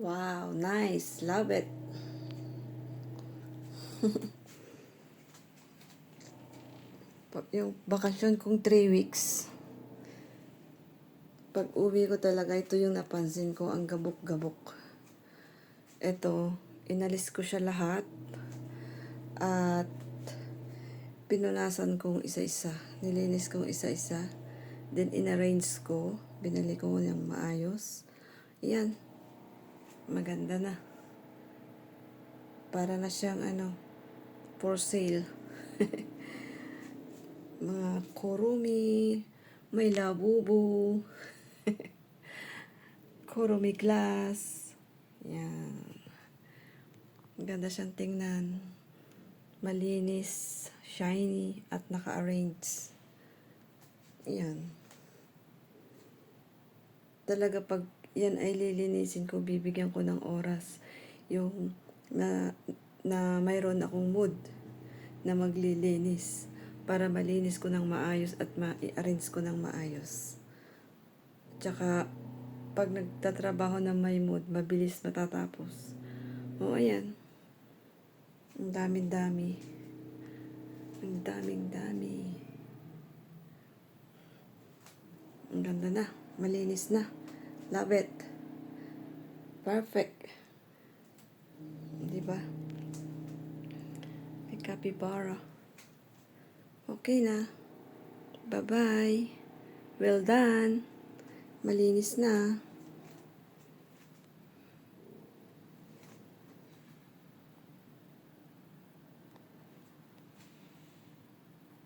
Wow, nice. Love it. Yung bakasyon kong 3 weeks, pag uwi ko talaga, ito yung napansin ko, ang gabok-gabok. Ito, inalis ko siya lahat at pinunasan kong isa-isa. Nilinis kong isa-isa. Then, inarrange ko. Binali ko ng maayos. Yan. Maganda na. Para na siyang for sale. Mga kurumi, may labubu, kurumi glass. Yan. Ganda siyang tingnan. Malinis, shiny, at naka-arrange. Yan. Talaga pag yan ay lilinisin ko, bibigyan ko ng oras. Yung na mayroon akong mood na maglilinis para malinis ko ng maayos at ma-arrange ko ng maayos. Tsaka, pag nagtatrabaho na may mood, mabilis matatapos. O, ayan. Ang daming-dami. Ang daming-dami. Ang ganda na. Malinis na. Love it. Perfect. Diba? May capybara. Okay na. Bye-bye. Well done. Malinis na.